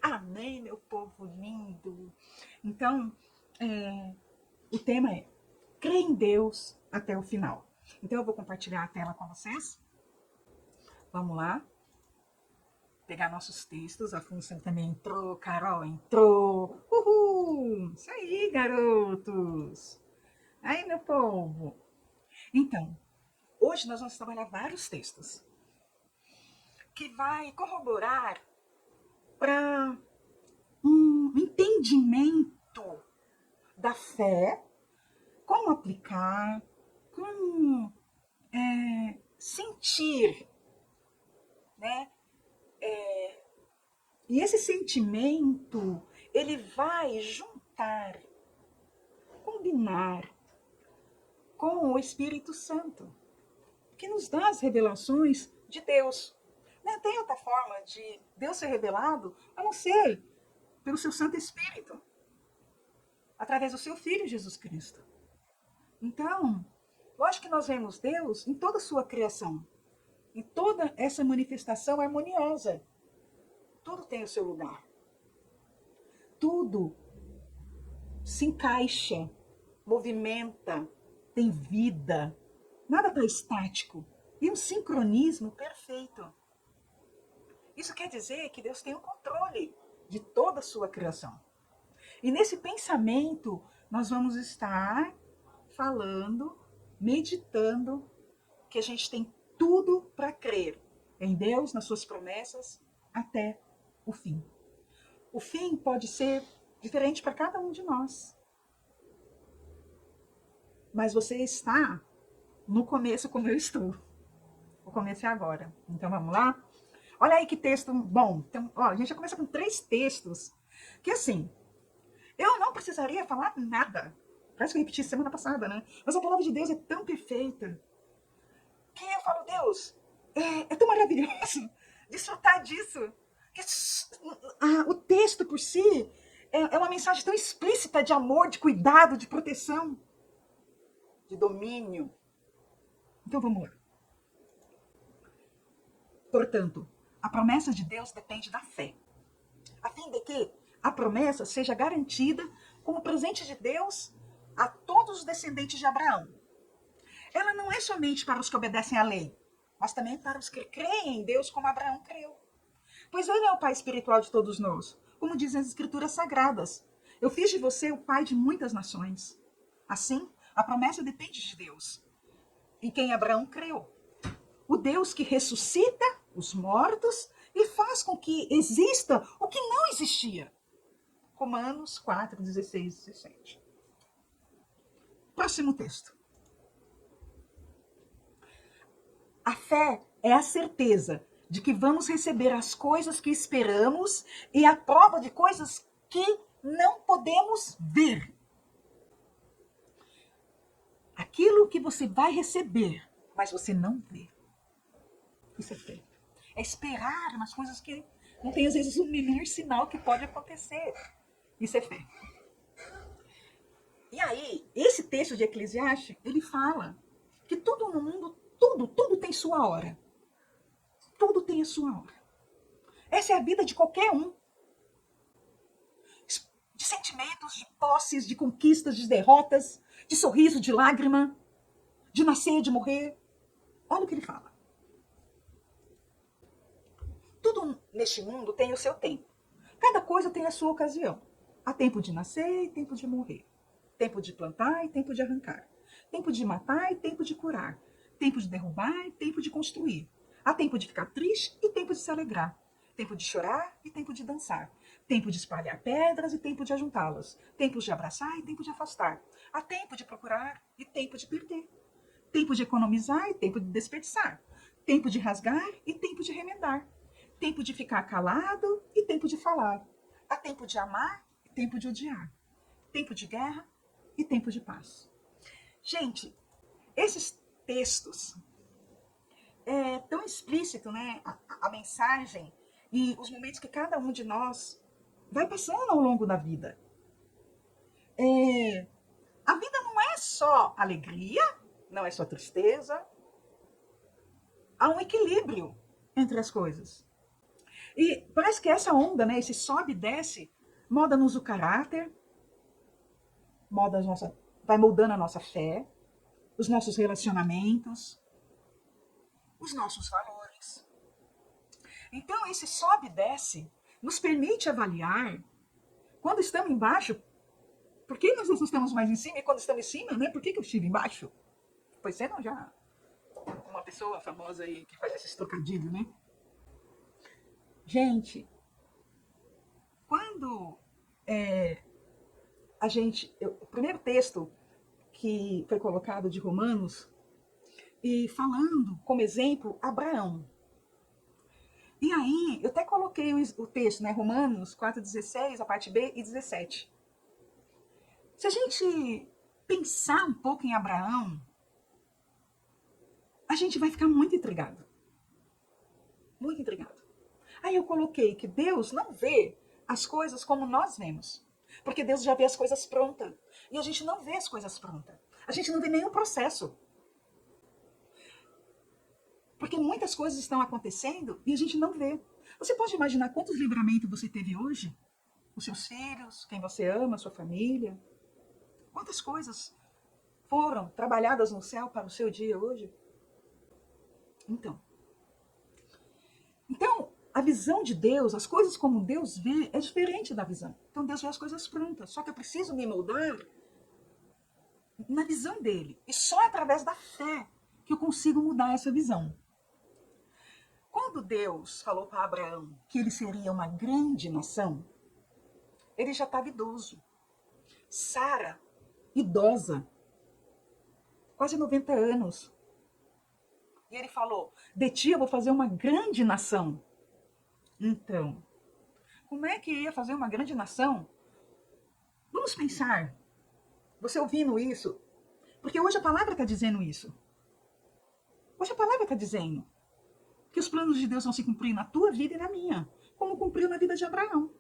Amém, meu povo lindo. Então, o tema é crer em Deus até o final. Então, eu vou compartilhar a tela com vocês. Vamos lá. Pegar nossos textos. A função também entrou. Carol entrou. Uhul! Isso aí, garotos. Aí, meu povo. Então, hoje nós vamos trabalhar vários textos que vai corroborar para um entendimento da fé, como aplicar, como sentir, né? E esse sentimento, ele vai juntar, combinar com o Espírito Santo, que nos dá as revelações de Deus. Não tem outra forma de Deus ser revelado a não ser pelo seu Santo Espírito, através do seu Filho Jesus Cristo. Então, lógico que nós vemos Deus em toda a sua criação, em toda essa manifestação harmoniosa. Tudo tem o seu lugar. Tudo se encaixa, movimenta, tem vida. Nada está estático. E um sincronismo perfeito. Isso quer dizer que Deus tem o controle de toda a sua criação. E nesse pensamento, nós vamos estar falando, meditando, que a gente tem tudo para crer em Deus, nas suas promessas, até o fim. O fim pode ser diferente para cada um de nós. Mas você está no começo como eu estou. O começo é agora. Então vamos lá? Olha aí que texto bom. Então, ó, a gente já começa com 3 textos que, assim, eu não precisaria falar nada. Parece que eu repeti semana passada, né? Mas a palavra de Deus é tão perfeita que eu falo, Deus, é tão maravilhoso desfrutar disso. Que, o texto por si é uma mensagem tão explícita de amor, de cuidado, de proteção, de domínio. Então vamos lá. Portanto, a promessa de Deus depende da fé, a fim de que a promessa seja garantida como presente de Deus a todos os descendentes de Abraão. Ela não é somente para os que obedecem à lei, mas também para os que creem em Deus como Abraão creu. Pois ele é o pai espiritual de todos nós, como dizem as escrituras sagradas. Eu fiz de você o pai de muitas nações. Assim, a promessa depende de Deus, em quem Abraão creu. O Deus que ressuscita os mortos e faz com que exista o que não existia. Romanos 4, 16 e 17. Próximo texto. A fé é a certeza de que vamos receber as coisas que esperamos e a prova de coisas que não podemos ver. Aquilo que você vai receber, mas você não vê. Isso é fé. É esperar umas coisas que não tem, às vezes, o menor sinal que pode acontecer. Isso é fé. E aí, esse texto de Eclesiastes, ele fala que tudo no mundo, tudo tem sua hora. Tudo tem a sua hora. Essa é a vida de qualquer um. De sentimentos, de posses, de conquistas, de derrotas, de sorriso, de lágrima, de nascer, de morrer. Olha o que ele fala. Tudo neste mundo tem o seu tempo. Cada coisa tem a sua ocasião. Há tempo de nascer e tempo de morrer. Tempo de plantar e tempo de arrancar. Tempo de matar e tempo de curar. Tempo de derrubar e tempo de construir. Há tempo de ficar triste e tempo de se alegrar. Tempo de chorar e tempo de dançar. Tempo de espalhar pedras e tempo de ajuntá-las. Tempo de abraçar e tempo de afastar. Há tempo de procurar e tempo de perder. Tempo de economizar e tempo de desperdiçar. Tempo de rasgar e tempo de remendar. Tempo de ficar calado e tempo de falar. Há tempo de amar e tempo de odiar. Tempo de guerra e tempo de paz. Gente, esses textos é tão explícito, né? A mensagem e os momentos que cada um de nós vai passando ao longo da vida. A vida não é só alegria, não é só tristeza. Há um equilíbrio entre as coisas. E parece que essa onda, né, esse sobe e desce, molda-nos o caráter, vai moldando a nossa fé, os nossos relacionamentos, os nossos valores. Então, esse sobe e desce nos permite avaliar, quando estamos embaixo, por que nós não estamos mais em cima? E quando estamos em cima, né, por que eu estive embaixo? Pois você não já uma pessoa famosa aí que faz esses trocadilhos, né? Gente, quando o primeiro texto que foi colocado de Romanos, e falando como exemplo Abraão. E aí, eu até coloquei o texto, né? Romanos 4,16, a parte B e 17. Se a gente pensar um pouco em Abraão, a gente vai ficar muito intrigado. Muito intrigado. Aí eu coloquei que Deus não vê as coisas como nós vemos. Porque Deus já vê as coisas prontas. E a gente não vê as coisas prontas. A gente não vê nenhum processo. Porque muitas coisas estão acontecendo e a gente não vê. Você pode imaginar quantos livramentos você teve hoje? Os seus filhos, quem você ama, a sua família. Quantas coisas foram trabalhadas no céu para o seu dia hoje? Então, a visão de Deus, as coisas como Deus vê, é diferente da visão. Então, Deus vê as coisas prontas. Só que eu preciso me moldar na visão dele. E só através da fé que eu consigo mudar essa visão. Quando Deus falou para Abraão que ele seria uma grande nação, ele já estava idoso. Sara, idosa, quase 90 anos. E ele falou, de ti eu vou fazer uma grande nação. Então, como é que ia fazer uma grande nação? Vamos pensar, você ouvindo isso, porque hoje a palavra está dizendo isso. Hoje a palavra está dizendo que os planos de Deus vão se cumprir na tua vida e na minha, como cumpriu na vida de Abraão.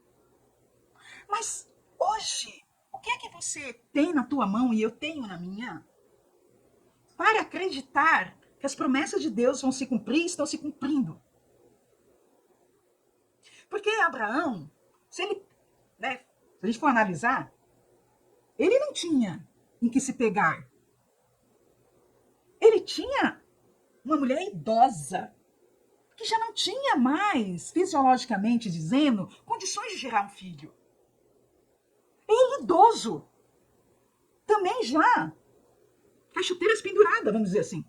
Mas hoje, o que é que você tem na tua mão e eu tenho na minha? Para acreditar que as promessas de Deus vão se cumprir e estão se cumprindo. Porque Abraão, se a gente for analisar, ele não tinha em que se pegar. Ele tinha uma mulher idosa, que já não tinha mais, fisiologicamente dizendo, condições de gerar um filho. Ele idoso, também já, com as chuteiras penduradas, vamos dizer assim.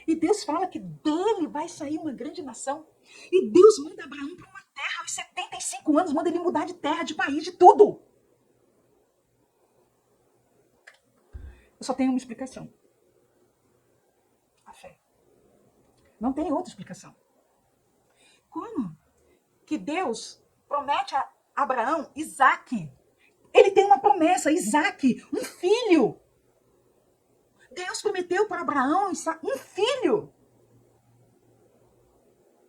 E Deus fala que dele vai sair uma grande nação. E Deus manda Abraão para uma terra aos 75 anos, manda ele mudar de terra, de país, de tudo. Eu só tenho uma explicação. A fé. Não tem outra explicação. Como que Deus promete a Abraão Isaac? Ele tem uma promessa, Isaac, um filho. Deus prometeu para Abraão um filho.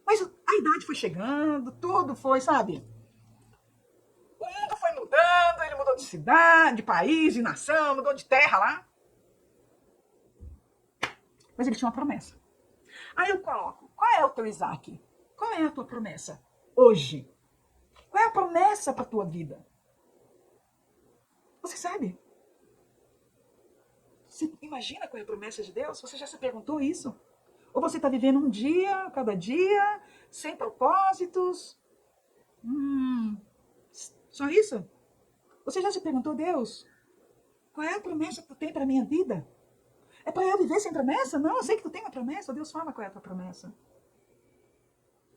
Mas a idade foi chegando, tudo foi, sabe? O mundo foi mudando, ele mudou de cidade, de país, de nação, mudou de terra lá. Mas ele tinha uma promessa. Aí eu coloco, qual é o teu Isaac? Qual é a tua promessa hoje? Qual é a promessa para a tua vida? Você sabe? Você imagina qual é a promessa de Deus? Você já se perguntou isso? Ou você está vivendo um dia, cada dia, sem propósitos? Só isso? Você já se perguntou, Deus, qual é a promessa que tu tem para a minha vida? É para eu viver sem promessa? Não, eu sei que tu tem uma promessa. Deus fala qual é a tua promessa.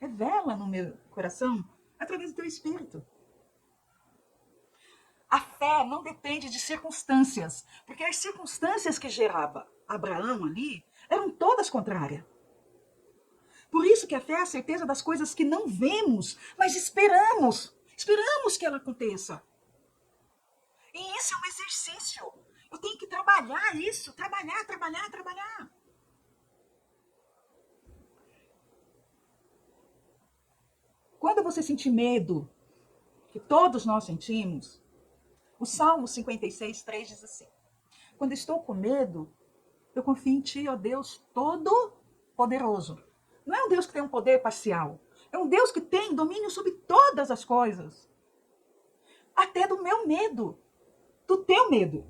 Revela no meu coração através do teu espírito. A fé não depende de circunstâncias, porque as circunstâncias que gerava Abraão ali eram todas contrárias. Por isso que a fé é a certeza das coisas que não vemos, mas esperamos. Esperamos que ela aconteça. E isso é um exercício. Eu tenho que trabalhar isso, trabalhar. Quando você sentir medo, que todos nós sentimos, o Salmo 56, 3 diz assim: quando estou com medo, eu confio em ti, ó Deus Todo-Poderoso. Não é um Deus que tem um poder parcial. É um Deus que tem domínio sobre todas as coisas. Até do meu medo, do teu medo.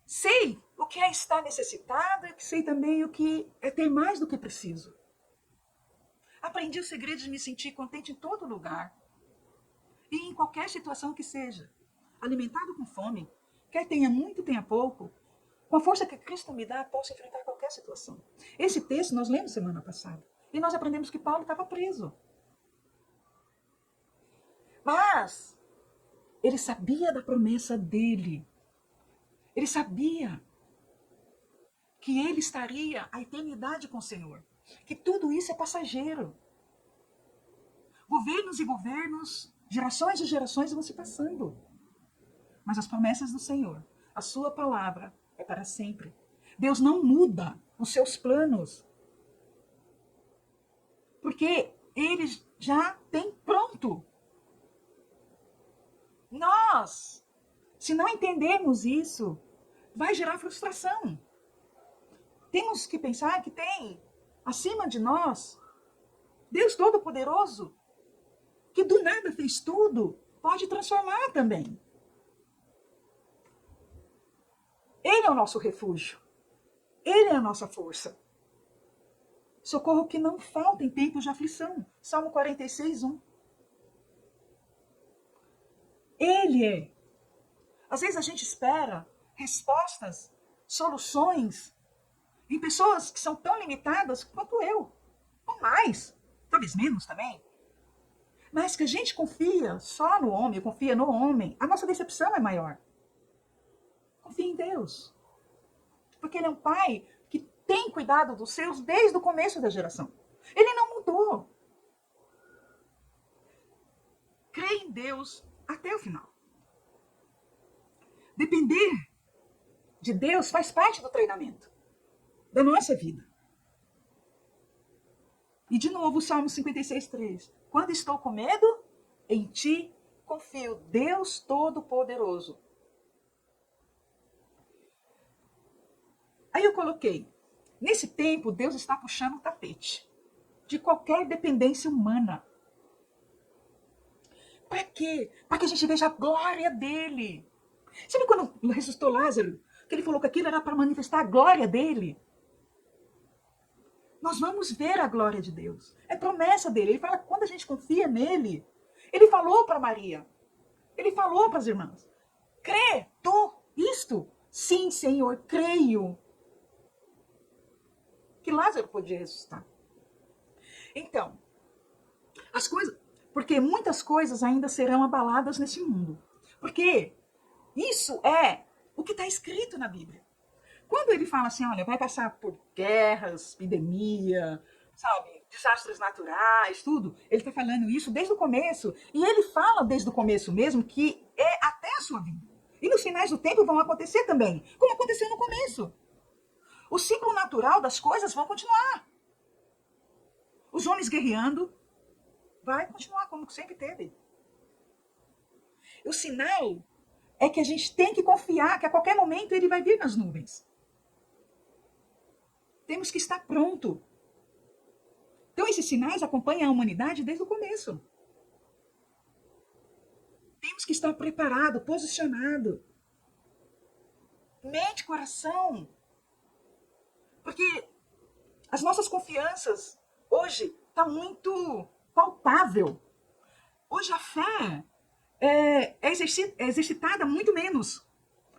Sei o que é estar necessitado e sei também o que é ter mais do que preciso. Aprendi o segredo de me sentir contente em todo lugar. E em qualquer situação que seja. Alimentado com fome, quer tenha muito, tenha pouco, com a força que Cristo me dá, posso enfrentar qualquer situação. Esse texto nós lemos semana passada. E nós aprendemos que Paulo estava preso. Mas ele sabia da promessa dele. Ele sabia que ele estaria a eternidade com o Senhor. Que tudo isso é passageiro. Governos e governos, gerações e gerações vão se passando. Mas as promessas do Senhor, a sua palavra, é para sempre. Deus não muda os seus planos. Porque ele já tem pronto. Nós, se não entendermos isso, vai gerar frustração. Temos que pensar que tem, acima de nós, Deus Todo-Poderoso, que do nada fez tudo, pode transformar também. Ele é o nosso refúgio. Ele é a nossa força. Socorro que não falta em tempos de aflição. Salmo 46, 1. Ele é. Às vezes a gente espera respostas, soluções em pessoas que são tão limitadas quanto eu. Ou mais. Talvez menos também. Mas que a gente confia só no homem, confia no homem, a nossa decepção é maior. Confia em Deus. Porque Ele é um pai que tem cuidado dos seus desde o começo da geração. Ele não mudou. Crê em Deus até o final. Depender de Deus faz parte do treinamento da nossa vida. E de novo, o Salmo 56, 3. Quando estou com medo, em ti confio, Deus Todo-Poderoso. Aí eu coloquei, nesse tempo, Deus está puxando o tapete de qualquer dependência humana. Para quê? Para que a gente veja a glória dele. Sabe quando ressuscitou Lázaro? Que ele falou que aquilo era para manifestar a glória dele? Nós vamos ver a glória de Deus. É promessa dele. Ele fala que quando a gente confia nele, ele falou para Maria, ele falou para as irmãs, crê, tu, isto? Sim, Senhor, creio. Que Lázaro podia ressuscitar. Então, as coisas, porque muitas coisas ainda serão abaladas nesse mundo. Porque isso é o que está escrito na Bíblia. Quando ele fala assim, olha, vai passar por guerras, epidemia, sabe, desastres naturais, tudo, ele está falando isso desde o começo. E ele fala desde o começo mesmo que é até a sua vida. E nos finais do tempo vão acontecer também, como aconteceu no começo. O ciclo natural das coisas vão continuar. Os homens guerreando, vai continuar como sempre teve. O sinal é que a gente tem que confiar que a qualquer momento ele vai vir nas nuvens. Temos que estar pronto. Então esses sinais acompanham a humanidade desde o começo. Temos que estar preparado, posicionado. Mente, coração. Porque as nossas confianças hoje está muito palpável. Hoje a fé é exercitada muito menos.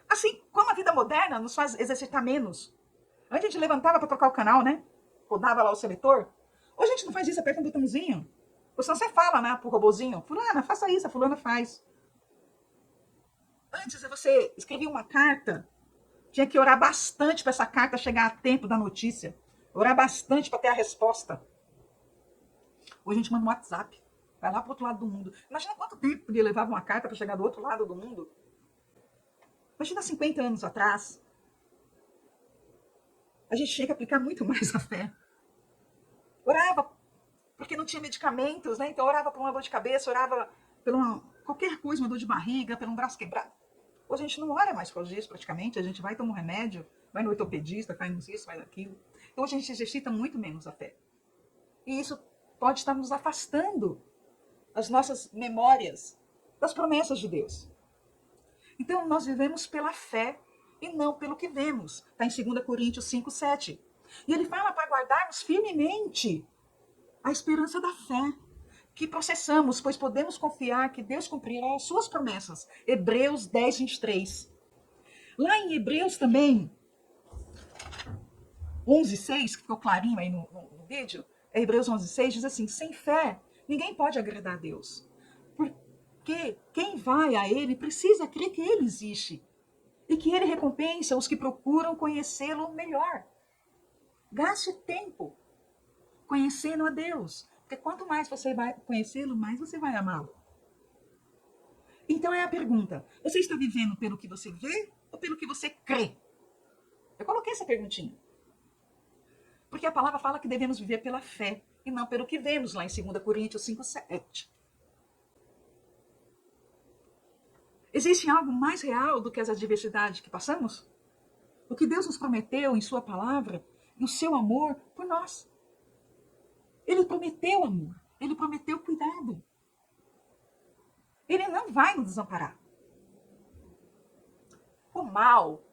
Assim como a vida moderna nos faz exercitar menos. Antes a gente levantava para trocar o canal, né? Rodava lá o seletor. Hoje a gente não faz isso, aperta um botãozinho. Ou senão você fala, né, pro robozinho, fulana, faça isso, a fulana faz. Antes você escrevia uma carta, tinha que orar bastante para essa carta chegar a tempo da notícia. Orar bastante para ter a resposta. Hoje a gente manda um WhatsApp. Vai lá pro outro lado do mundo. Imagina quanto tempo podia levar uma carta para chegar do outro lado do mundo. Imagina 50 anos atrás. A gente tinha que aplicar muito mais a fé. Orava porque não tinha medicamentos, né? Então orava por uma dor de cabeça, orava por qualquer coisa, uma dor de barriga, por um braço quebrado. Hoje a gente não ora mais por causa disso praticamente. A gente vai tomar um remédio, vai no ortopedista, faz isso, faz aquilo. Então hoje a gente exercita muito menos a fé. E isso pode estar nos afastando as nossas memórias das promessas de Deus. Então, nós vivemos pela fé e não pelo que vemos. Está em 2 Coríntios 5, 7. E ele fala para guardarmos firmemente a esperança da fé, que processamos, pois podemos confiar que Deus cumprirá as suas promessas. Hebreus 10, 23. Lá em Hebreus também, 11, 6, que ficou clarinho aí no vídeo, Hebreus 11, 6 diz assim, sem fé, ninguém pode agradar a Deus. Porque quem vai a ele precisa crer que ele existe e que ele recompensa os que procuram conhecê-lo melhor. Gaste tempo conhecendo a Deus, porque quanto mais você vai conhecê-lo, mais você vai amá-lo. Então é a pergunta, você está vivendo pelo que você vê ou pelo que você crê? Eu coloquei essa perguntinha. Porque a palavra fala que devemos viver pela fé e não pelo que vemos lá em 2 Coríntios 5, 7. Existe algo mais real do que as adversidades que passamos? O que Deus nos prometeu em sua palavra e o seu amor por nós. Ele prometeu amor, ele prometeu cuidado. Ele não vai nos desamparar. O mal,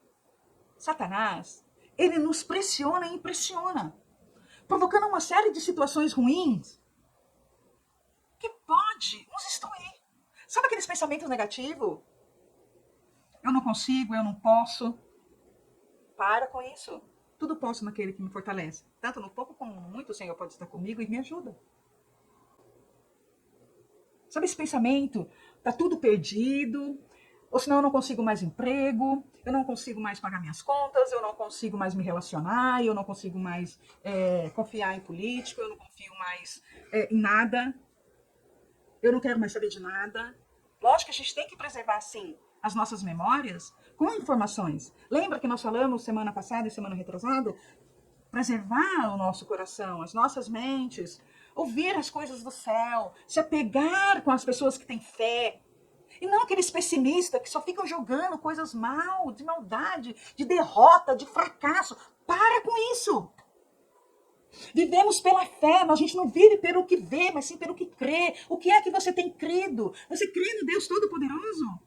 Satanás, ele nos pressiona e impressiona, provocando uma série de situações ruins que pode nos destruir. Sabe aqueles pensamentos negativos? Eu não consigo, eu não posso. Para com isso. Tudo posso naquele que me fortalece. Tanto no pouco como no muito, o Senhor pode estar comigo e me ajuda. Sabe esse pensamento? Tá tudo perdido, ou senão eu não consigo mais emprego, eu não consigo mais pagar minhas contas, eu não consigo mais me relacionar, eu não consigo mais confiar em político, eu não confio mais em nada, eu não quero mais saber de nada. Lógico que a gente tem que preservar, sim, as nossas memórias com informações. Lembra que nós falamos semana passada e semana retrasada? Preservar o nosso coração, as nossas mentes, ouvir as coisas do céu, se apegar com as pessoas que têm fé. E não aqueles pessimistas que só ficam jogando coisas mal, de maldade, de derrota, de fracasso. Para com isso. Vivemos pela fé, mas a gente não vive pelo que vê, mas sim pelo que crê. O que é que você tem crido? Você crê no Deus Todo-Poderoso?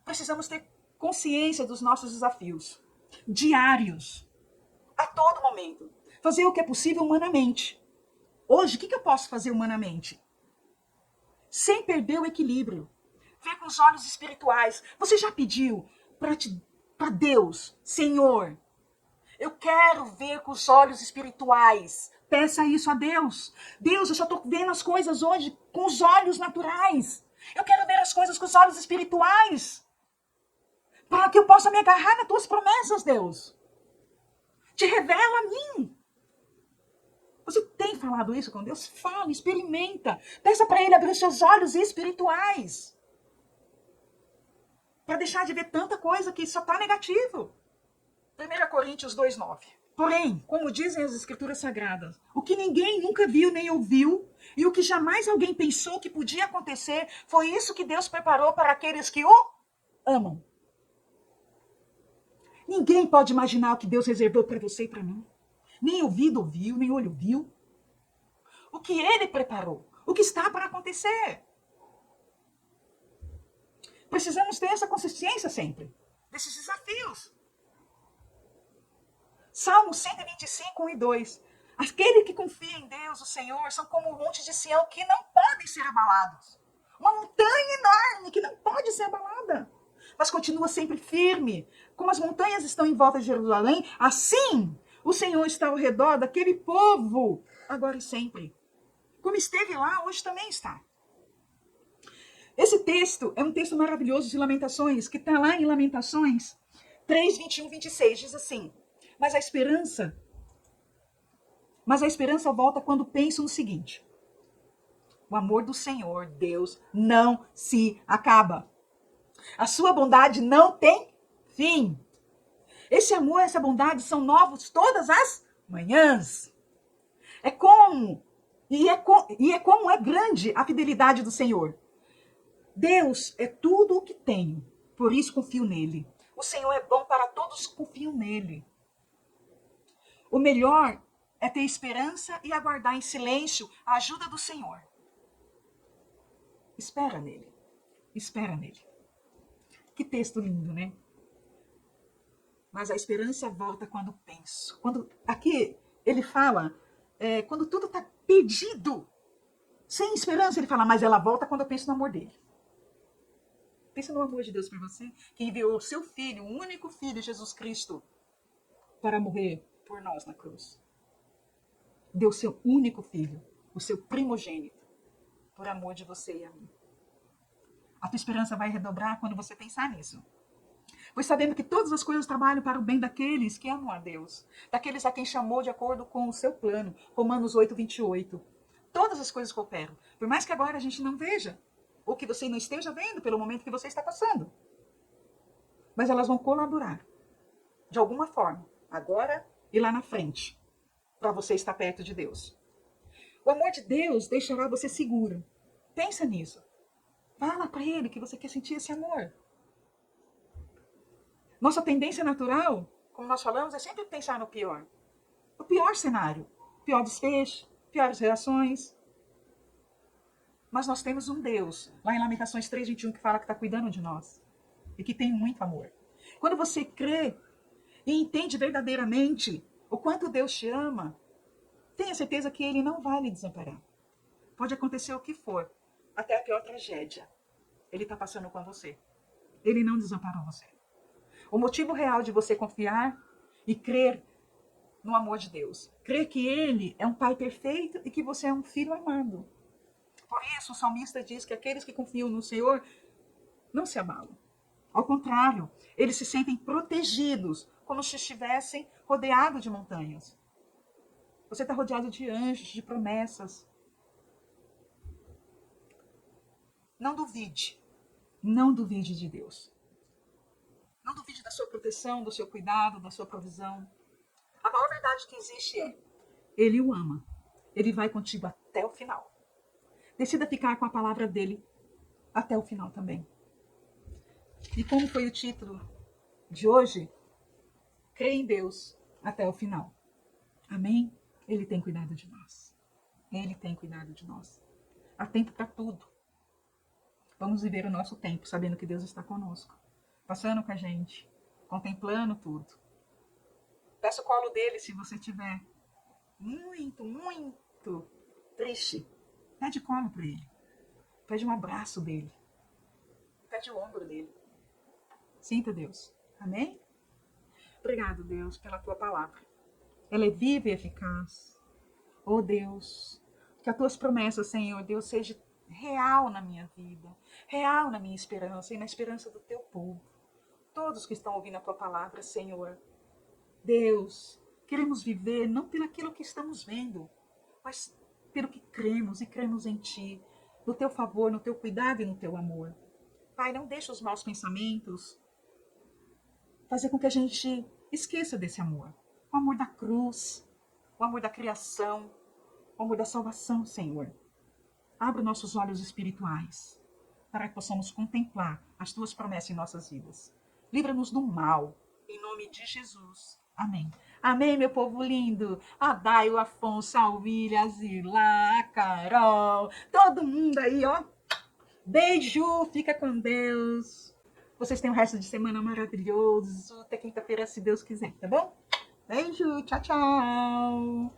Precisamos ter consciência dos nossos desafios diários, a todo momento. Fazer o que é possível humanamente. Hoje, o que eu posso fazer humanamente? Sem perder o equilíbrio. Ver com os olhos espirituais. Você já pediu para Deus, Senhor, eu quero ver com os olhos espirituais. Peça isso a Deus. Deus, eu só estou vendo as coisas hoje com os olhos naturais. Eu quero ver as coisas com os olhos espirituais. Para que eu possa me agarrar nas tuas promessas, Deus. Te revela a mim. Você tem falado isso com Deus? Fala, experimenta. Peça para Ele abrir os seus olhos espirituais. Para deixar de ver tanta coisa que só está negativo. 1 Coríntios 2,9. Porém, como dizem as Escrituras Sagradas, o que ninguém nunca viu nem ouviu, e o que jamais alguém pensou que podia acontecer, foi isso que Deus preparou para aqueles que o amam. Ninguém pode imaginar o que Deus reservou para você e para mim. Nem ouvido ouviu, nem olho viu. O que Ele preparou, o que está para acontecer. Precisamos ter essa consciência sempre, desses desafios. Salmo 125, 1 e 2. Aquele que confia em Deus, o Senhor, são como o monte de Sião que não podem ser abalados. Uma montanha enorme que não pode ser abalada, mas continua sempre firme. Como as montanhas estão em volta de Jerusalém, assim o Senhor está ao redor daquele povo, agora e sempre. Como esteve lá, hoje também está. Esse texto é um texto maravilhoso de Lamentações, que está lá em Lamentações 3, 21, 26. Diz assim, mas a esperança volta quando penso no seguinte. O amor do Senhor, Deus, não se acaba. A sua bondade não tem fim. Esse amor, essa bondade são novos todas as manhãs. É como é grande a fidelidade do Senhor. Deus é tudo o que tenho, por isso confio nele. O Senhor é bom para todos que confiam nele. O melhor é ter esperança e aguardar em silêncio a ajuda do Senhor. Espera nele. Espera nele. Que texto lindo, né? Mas a esperança volta quando penso. Aqui ele fala, quando tudo está perdido, sem esperança, ele fala, mas ela volta quando eu penso no amor dele. Pensa no amor de Deus por você, que enviou o seu filho, o único filho, Jesus Cristo, para morrer por nós na cruz. Deu seu único filho, o seu primogênito, por amor de você e a mim. A tua esperança vai redobrar quando você pensar nisso. Pois sabendo que todas as coisas trabalham para o bem daqueles que amam a Deus, daqueles a quem chamou de acordo com o seu plano. Romanos 8, 28. Todas as coisas cooperam, por mais que agora a gente não veja, ou que você não esteja vendo pelo momento que você está passando. Mas elas vão colaborar, de alguma forma, agora e lá na frente, para você estar perto de Deus. O amor de Deus deixará você seguro. Pensa nisso. Fala para ele que você quer sentir esse amor. Nossa tendência natural, como nós falamos, é sempre pensar no pior. O pior cenário, pior desfecho, piores reações. Mas nós temos um Deus, lá em Lamentações 3:21, que fala que está cuidando de nós. E que tem muito amor. Quando você crê e entende verdadeiramente o quanto Deus te ama, tenha certeza que Ele não vai lhe desamparar. Pode acontecer o que for, até a pior tragédia. Ele está passando com você. Ele não desamparou você. O motivo real de você confiar e crer no amor de Deus. Crer que Ele é um Pai perfeito e que você é um filho amado. Por isso, o salmista diz que aqueles que confiam no Senhor não se abalam. Ao contrário, eles se sentem protegidos, como se estivessem rodeados de montanhas. Você está rodeado de anjos, de promessas. Não duvide. Não duvide de Deus. Não duvide da sua proteção, do seu cuidado, da sua provisão. A maior verdade que existe é: Ele o ama. Ele vai contigo até o final. Decida ficar com a palavra dele até o final também. E como foi o título de hoje? Crê em Deus até o final. Amém? Ele tem cuidado de nós. Ele tem cuidado de nós. Há tempo para tudo. Vamos viver o nosso tempo sabendo que Deus está conosco, passando com a gente, contemplando tudo. Peça o colo dele se você estiver muito, muito triste. Pede colo para ele. Pede um abraço dele. Pede o ombro dele. Sinta Deus. Amém? Obrigado, Deus, pela tua palavra. Ela é viva e eficaz. Oh, Deus, que as tuas promessas, Senhor, Deus, seja real na minha vida, real na minha esperança e na esperança do teu povo. Todos que estão ouvindo a tua palavra, Senhor. Deus, queremos viver não pelo aquilo que estamos vendo, mas pelo que cremos e cremos em ti, no teu favor, no teu cuidado e no teu amor. Pai, não deixe os maus pensamentos fazer com que a gente esqueça desse amor. O amor da cruz, o amor da criação, o amor da salvação, Senhor. Abra nossos olhos espirituais para que possamos contemplar as tuas promessas em nossas vidas. Livra-nos do mal, em nome de Jesus. Amém. Amém, meu povo lindo. A Dai, o Afonso, a William, a Zila, a Carol, todo mundo aí, ó. Beijo, fica com Deus. Vocês têm um resto de semana maravilhoso. Até quinta-feira, se Deus quiser, tá bom? Beijo, tchau, tchau.